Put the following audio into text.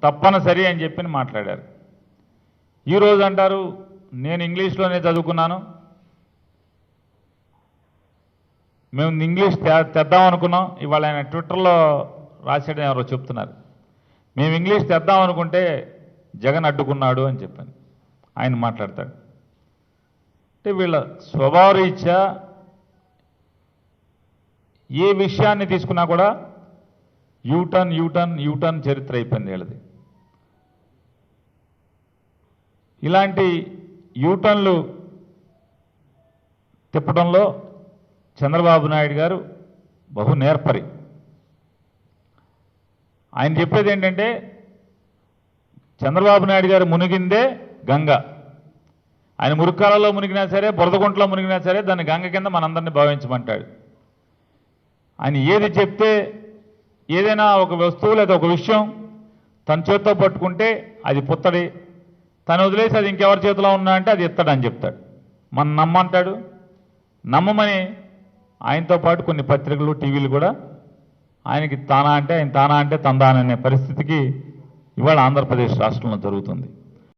తప్పనిసరి అని చెప్పి మాట్లాడారు. ఈరోజు అంటారు నేను ఇంగ్లీష్లోనే చదువుకున్నాను, మేము ఇంగ్లీష్ తెద్దాం అనుకున్నాం. ఇవాళ ఆయన ట్విట్టర్లో రాసేయడం ఎవరో చెప్తున్నారు, మేము ఇంగ్లీష్ తెద్దాం అనుకుంటే జగన్ అడ్డుకున్నాడు అని చెప్పాను. ఆయన మాట్లాడతాడు అంటే వీళ్ళ స్వభావరీత్యా ఏ విషయాన్ని తీసుకున్నా కూడా యూటర్న్ యూటర్న్ యూటర్న్ చరిత్ర అయిపోయింది వీళ్ళది. ఇలాంటి యూటర్న్లు తిప్పడంలో చంద్రబాబు నాయుడు గారు బహు నేర్పరి. ఆయన చెప్పేది ఏంటంటే చంద్రబాబు నాయుడు గారు మునిగిందే గంగ. ఆయన మురుక్కాలలో మునిగినా సరే, బురదగుంటలో మునిగినా సరే దాన్ని గంగ కింద మనందరినీ భావించమంటాడు. ఆయన ఏది చెప్తే ఏదైనా ఒక వస్తువు లేదా ఒక విషయం తన చేతితో పట్టుకుంటే అది పుత్తడి, తను వదిలేసి అది ఇంకెవరి చేతిలో ఉన్నా అంటే అది ఎత్తడని చెప్తాడు. మనం నమ్మంటాడు. నమ్మమని ఆయనతో పాటు కొన్ని పత్రికలు టీవీలు కూడా ఆయనకి తానా అంటే ఆయన తానా అంటే తందాననే పరిస్థితికి ఇవాళ ఆంధ్రప్రదేశ్ రాష్ట్రంలో జరుగుతుంది.